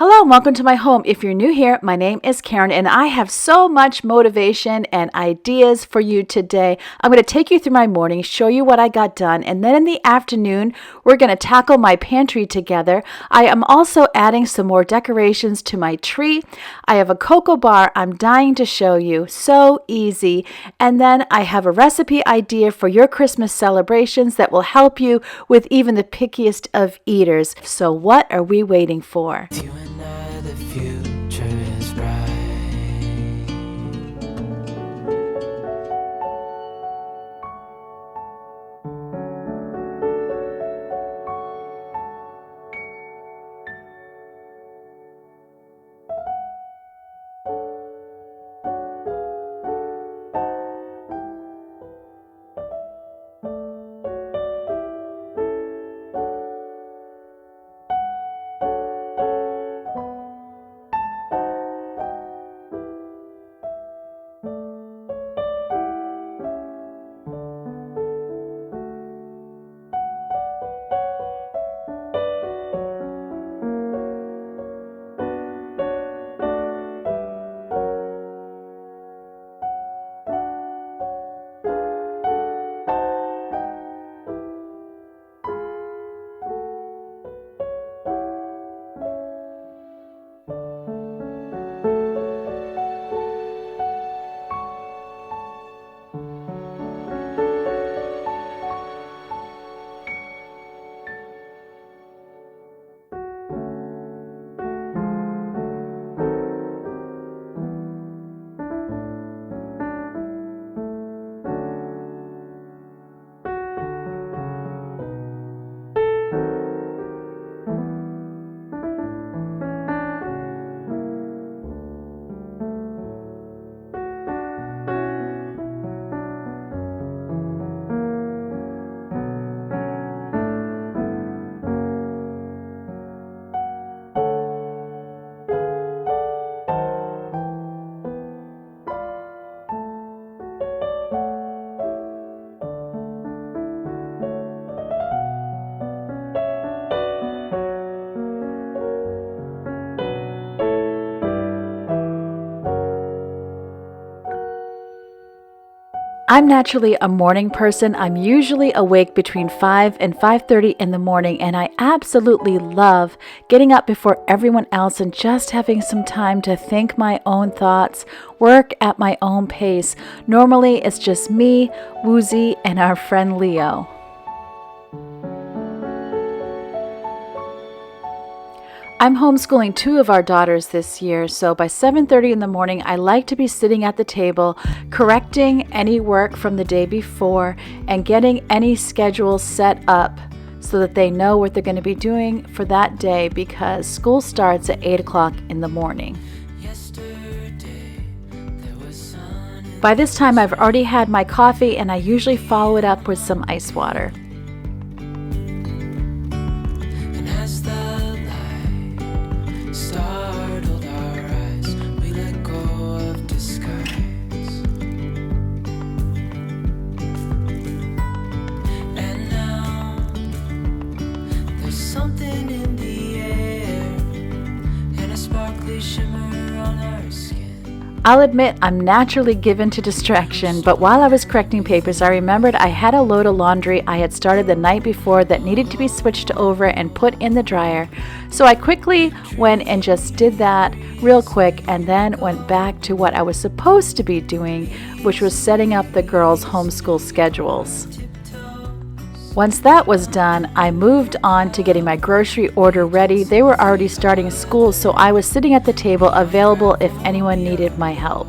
Hello and welcome to my home. If you're new here, my name is Karen and I have so much motivation and ideas for you today. I'm going to take you through my morning, show you what I got done, and then in the afternoon, we're going to tackle my pantry together. I am also adding some more decorations to my tree. I have a cocoa bar I'm dying to show you. So easy. And then I have a recipe idea for your Christmas celebrations that will help you with even the pickiest of eaters. So what are we waiting for? The future is bright. I'm naturally a morning person. I'm usually awake between 5 and 5:30 in the morning, and I absolutely love getting up before everyone else and just having some time to think my own thoughts, work at my own pace. Normally, it's just me, Woozy, and our friend Leo. I'm homeschooling 2 of our daughters this year, so by 7:30 in the morning, I like to be sitting at the table, correcting any work from the day before and getting any schedule set up so that they know what they're going to be doing for that day because school starts at 8 o'clock in the morning. By this time, I've already had my coffee and I usually follow it up with some ice water. Startled our eyes, we let go of disguise. And now there's something in the air and a sparkly shimmer on our skin. I'll admit I'm naturally given to distraction, but while I was correcting papers, I remembered I had a load of laundry I had started the night before that needed to be switched over and put in the dryer. So I quickly went and just did that real quick and then went back to what I was supposed to be doing, which was setting up the girls' homeschool schedules. Once that was done, I moved on to getting my grocery order ready. They were already starting school, so I was sitting at the table available if anyone needed my help.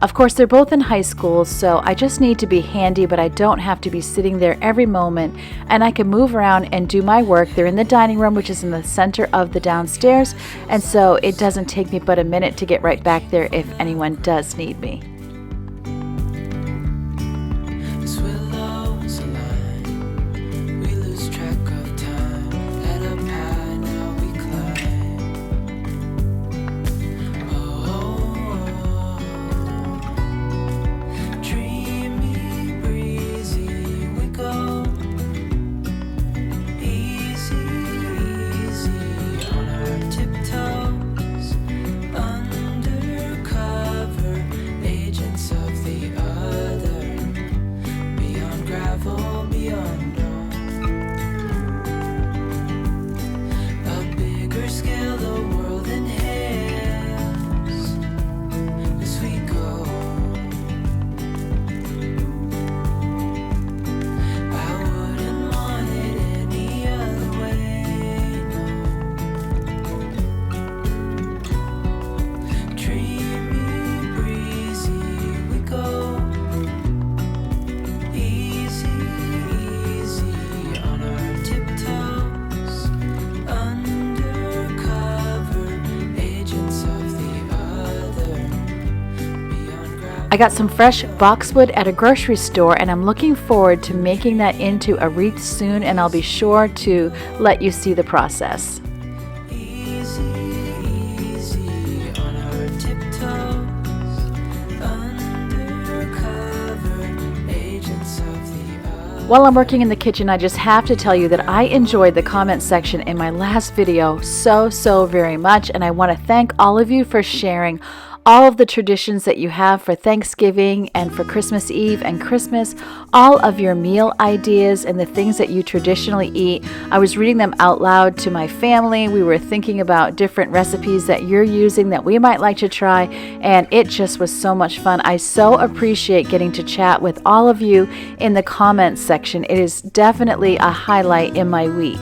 Of course, they're both in high school, so I just need to be handy, but I don't have to be sitting there every moment, and I can move around and do my work. They're in the dining room, which is in the center of the downstairs, and so it doesn't take me but a minute to get right back there if anyone does need me. I got some fresh boxwood at a grocery store, and I'm looking forward to making that into a wreath soon, and I'll be sure to let you see the process. Easy, easy on our tiptoes, undercover agents of the While I'm working in the kitchen, I just have to tell you that I enjoyed the comment section in my last video so very much, and I want to thank all of you for sharing all of the traditions that you have for Thanksgiving and for Christmas Eve and Christmas, all of your meal ideas and the things that you traditionally eat. I was reading them out loud to my family. We were thinking about different recipes that you're using that we might like to try, and it just was so much fun. I so appreciate getting to chat with all of you in the comments section. It is definitely a highlight in my week.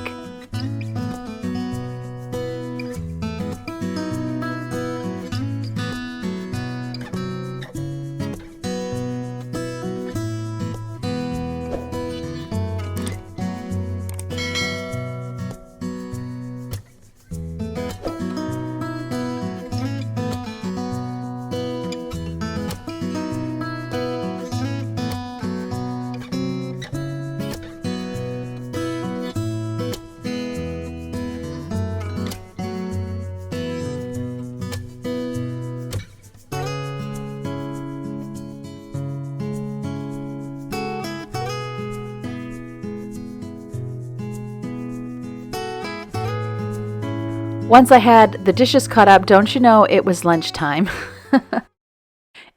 Once I had the dishes cut up, don't you know it was lunchtime?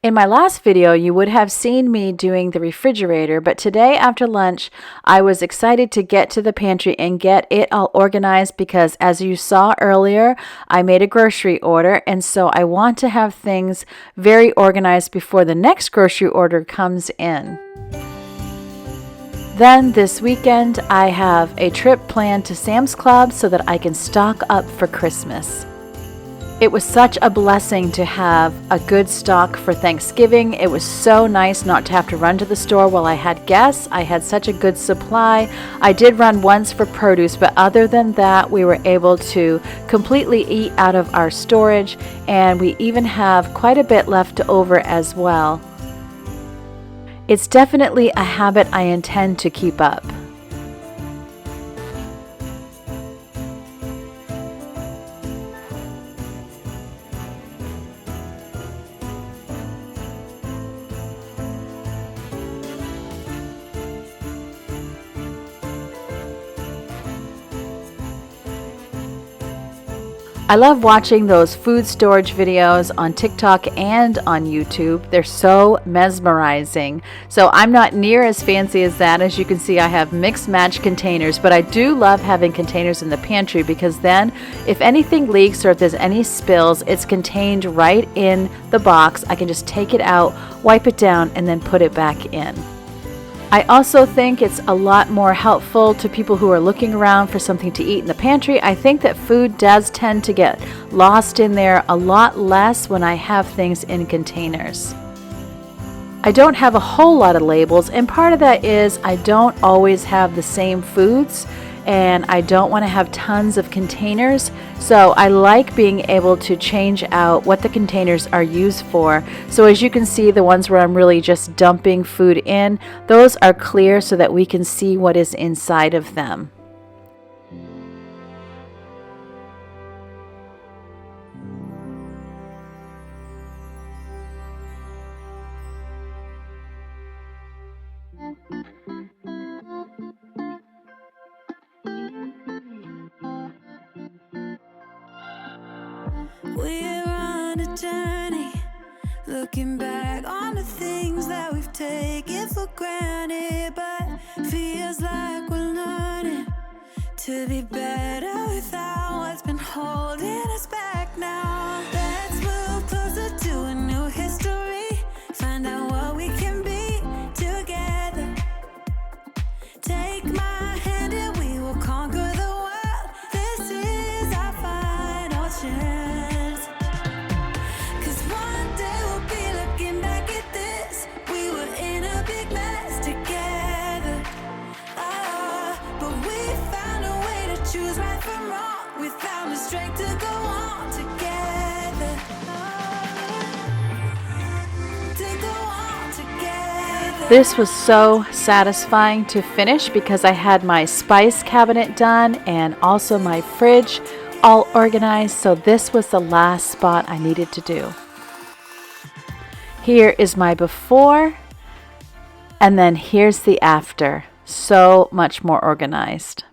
In my last video, you would have seen me doing the refrigerator, but today after lunch, I was excited to get to the pantry and get it all organized because, as you saw earlier, I made a grocery order, and so I want to have things very organized before the next grocery order comes in. Then this weekend, I have a trip planned to Sam's Club so that I can stock up for Christmas. It was such a blessing to have a good stock for Thanksgiving. It was so nice not to have to run to the store while I had guests. I had such a good supply. I did run once for produce, but other than that, we were able to completely eat out of our storage, and we even have quite a bit left over as well. It's definitely a habit I intend to keep up. I love watching those food storage videos on TikTok and on YouTube. They're so mesmerizing. So I'm not near as fancy as that. As you can see, I have mixed match containers, but I do love having containers in the pantry because then if anything leaks or if there's any spills, it's contained right in the box. I can just take it out, wipe it down, and then put it back in. I also think it's a lot more helpful to people who are looking around for something to eat in the pantry. I think that food does tend to get lost in there a lot less when I have things in containers. I don't have a whole lot of labels, and part of that is I don't always have the same foods, and I don't want to have tons of containers, so I like being able to change out what the containers are used for. So as you can see, the ones where I'm really just dumping food in, those are clear so that we can see what is inside of them. We're on a journey, looking back on the things that we've taken for granted, but feels like we're learning to be better without what's been holding us back now. Let's move closer to a new history, find out what we can be together. Take my hand and we will conquer the world. This is our final chance. Choose right from wrong. We found the strength to go on together. To go This was so satisfying to finish because I had my spice cabinet done and also my fridge all organized, so this was the last spot I needed to do. Here is my before, and then here's the after. So much more organized.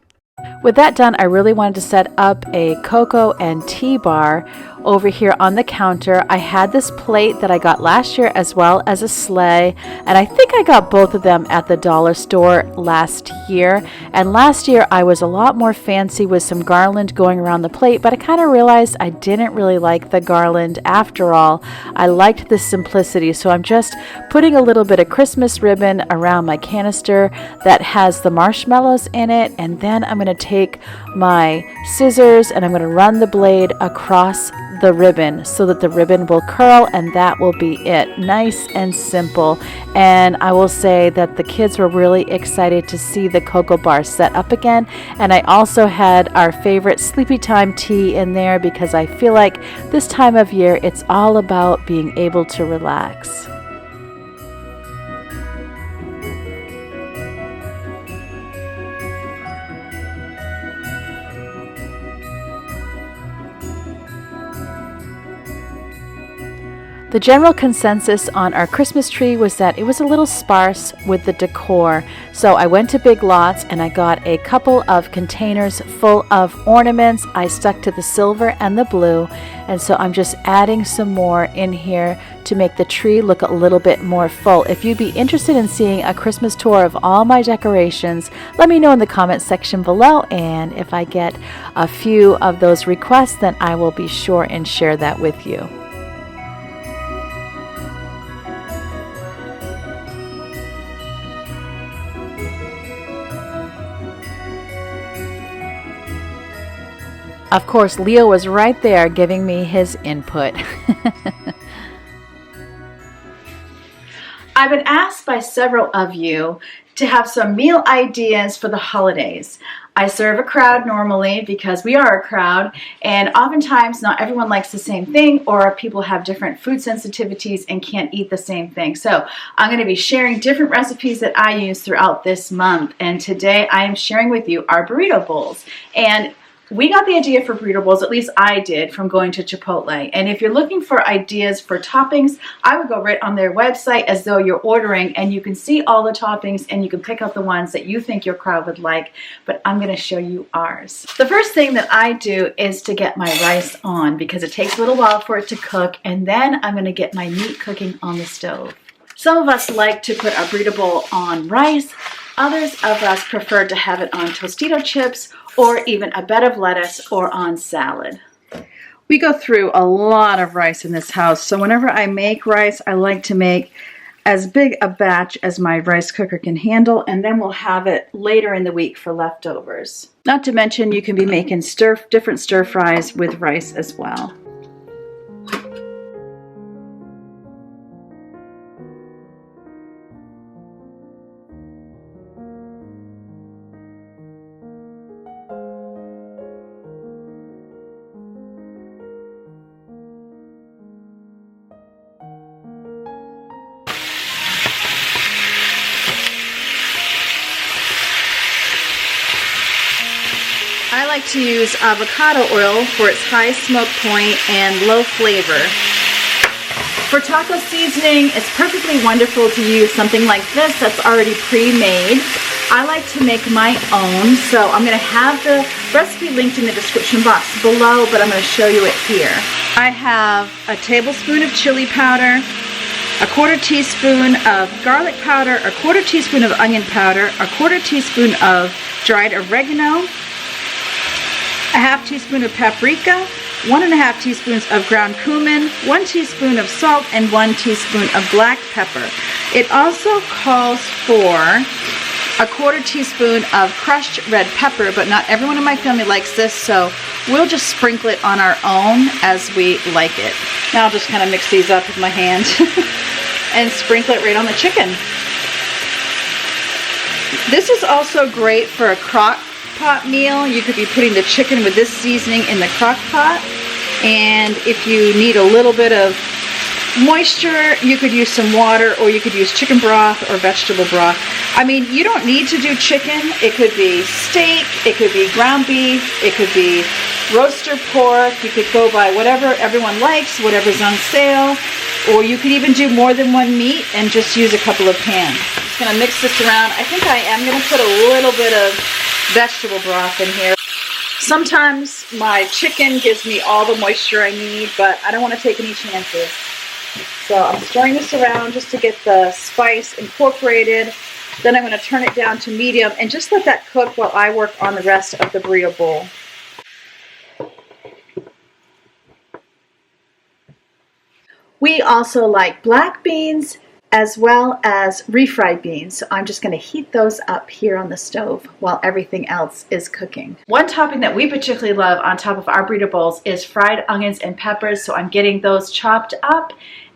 With that done, I really wanted to set up a cocoa and tea bar over here on the counter. I had this plate that I got last year as well as a sleigh, and I think I got both of them at the dollar store last year. And last year I was a lot more fancy with some garland going around the plate, but I kind of realized I didn't really like the garland after all. I liked the simplicity, so I'm just putting a little bit of Christmas ribbon around my canister that has the marshmallows in it, and then I'm going to take my scissors and I'm going to run the blade across the ribbon so that the ribbon will curl, and that will be it. Nice and simple. And I will say that the kids were really excited to see the cocoa bar set up again, and I also had our favorite sleepy time tea in there because I feel like this time of year it's all about being able to relax. The general consensus on our Christmas tree was that it was a little sparse with the decor, so I went to Big Lots and I got a couple of containers full of ornaments. I stuck to the silver and the blue, and so I'm just adding some more in here to make the tree look a little bit more full. If you'd be interested in seeing a Christmas tour of all my decorations, let me know in the comment section below, and if I get a few of those requests, then I will be sure and share that with you. Of course, Leo was right there giving me his input. I've been asked by several of you to have some meal ideas for the holidays. I serve a crowd normally because we are a crowd, and oftentimes not everyone likes the same thing, or people have different food sensitivities and can't eat the same thing. So I'm going to be sharing different recipes that I use throughout this month, and today I am sharing with you our burrito bowls. And we got the idea for burrito bowls, at least I did, from going to Chipotle. And if you're looking for ideas for toppings, I would go right on their website as though you're ordering, and you can see all the toppings and you can pick out the ones that you think your crowd would like. But I'm going to show you ours. The first thing that I do is to get my rice on because it takes a little while for it to cook, and then I'm going to get my meat cooking on the stove. Some of us like to put our burrito bowl on rice. Others of us prefer to have it on Tostito chips, or even a bed of lettuce, or on salad. We go through a lot of rice in this house, so whenever I make rice, I like to make as big a batch as my rice cooker can handle, and then we'll have it later in the week for leftovers. Not to mention, you can be making different stir fries with rice as well. I like to use avocado oil for its high smoke point and low flavor. For taco seasoning, it's perfectly wonderful to use something like this that's already pre-made. I like to make my own, so I'm going to have the recipe linked in the description box below, but I'm going to show you it here. I have a tablespoon of chili powder, a quarter teaspoon of garlic powder, a quarter teaspoon of onion powder, a quarter teaspoon of dried oregano, a half teaspoon of paprika, 1.5 teaspoons of ground cumin, 1 teaspoon of salt, and 1 teaspoon of black pepper. It also calls for a quarter teaspoon of crushed red pepper, but not everyone in my family likes this, so we'll just sprinkle it on our own as we like it. Now I'll just kind of mix these up with my hand and sprinkle it right on the chicken. This is also great for a crock pot meal. You could be putting the chicken with this seasoning in the crock pot, and if you need a little bit of moisture, you could use some water, or you could use chicken broth or vegetable broth. I mean, you don't need to do chicken. It could be steak, it could be ground beef, it could be roaster pork. You could go by whatever everyone likes, whatever's on sale, or you could even do more than one meat and just use a couple of pans. I'm just gonna mix this around. I think I am gonna put a little bit of vegetable broth in here. Sometimes my chicken gives me all the moisture I need, but I don't want to take any chances. So I'm stirring this around just to get the spice incorporated. Then I'm going to turn it down to medium and just let that cook while I work on the rest of the burrito bowl. We also like black beans as well as refried beans. So I'm just going to heat those up here on the stove while everything else is cooking. One topping that we particularly love on top of our burrito bowls is fried onions and peppers. So I'm getting those chopped up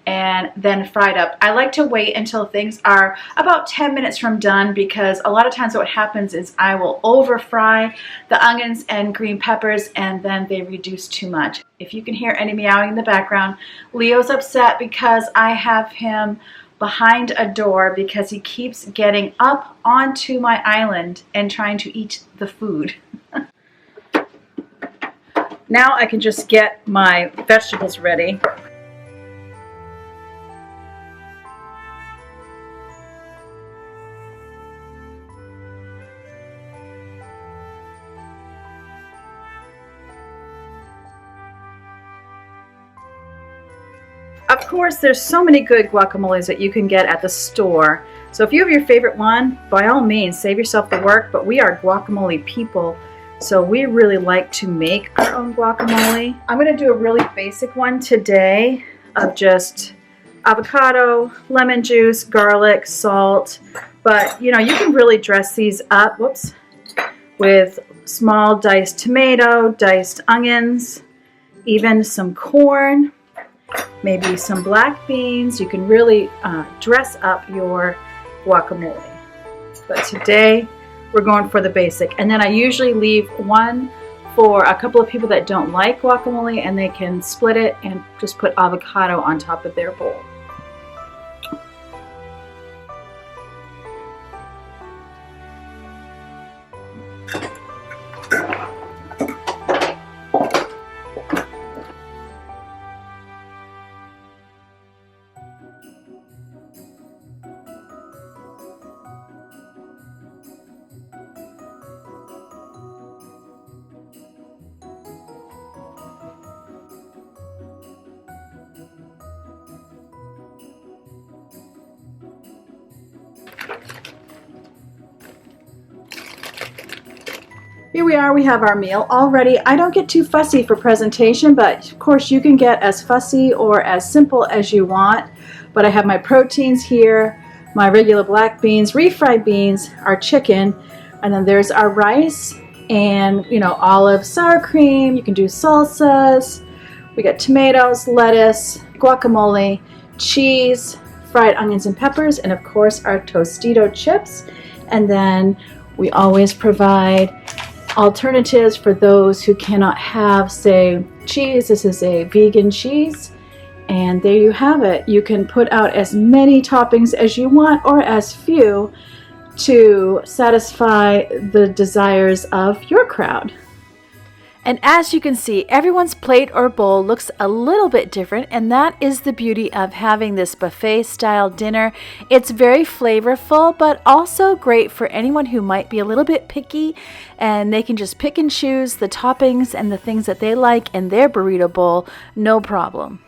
and then fried up. I like to wait until things are about 10 minutes from done, because a lot of times what happens is I will over fry the onions and green peppers and then they reduce too much. If you can hear any meowing in the background, Leo's upset because I have him behind a door because he keeps getting up onto my island and trying to eat the food. Now I can just get my vegetables ready. Of course, there's so many good guacamoles that you can get at the store. So if you have your favorite one, by all means, save yourself the work, but we are guacamole people, so we really like to make our own guacamole. I'm going to do a really basic one today of just avocado, lemon juice, garlic, salt, but you know, you can really dress these up, with small diced tomato, diced onions, even some corn, maybe some black beans. You can really dress up your guacamole. But today we're going for the basic. And then I usually leave one for a couple of people that don't like guacamole, and they can split it and just put avocado on top of their bowl. Here we are, we have our meal all ready. I don't get too fussy for presentation, but of course you can get as fussy or as simple as you want. But I have my proteins here, my regular black beans, refried beans, our chicken, and then there's our rice and, you know, olive, sour cream. You can do salsas. We got tomatoes, lettuce, guacamole, cheese, fried onions and peppers, and of course our Tostito chips. And then we always provide alternatives for those who cannot have, say, cheese. This is a vegan cheese, and there you have it. You can put out as many toppings as you want or as few to satisfy the desires of your crowd. And as you can see, everyone's plate or bowl looks a little bit different, and that is the beauty of having this buffet style dinner. It's very flavorful, but also great for anyone who might be a little bit picky, and they can just pick and choose the toppings and the things that they like in their burrito bowl, no problem.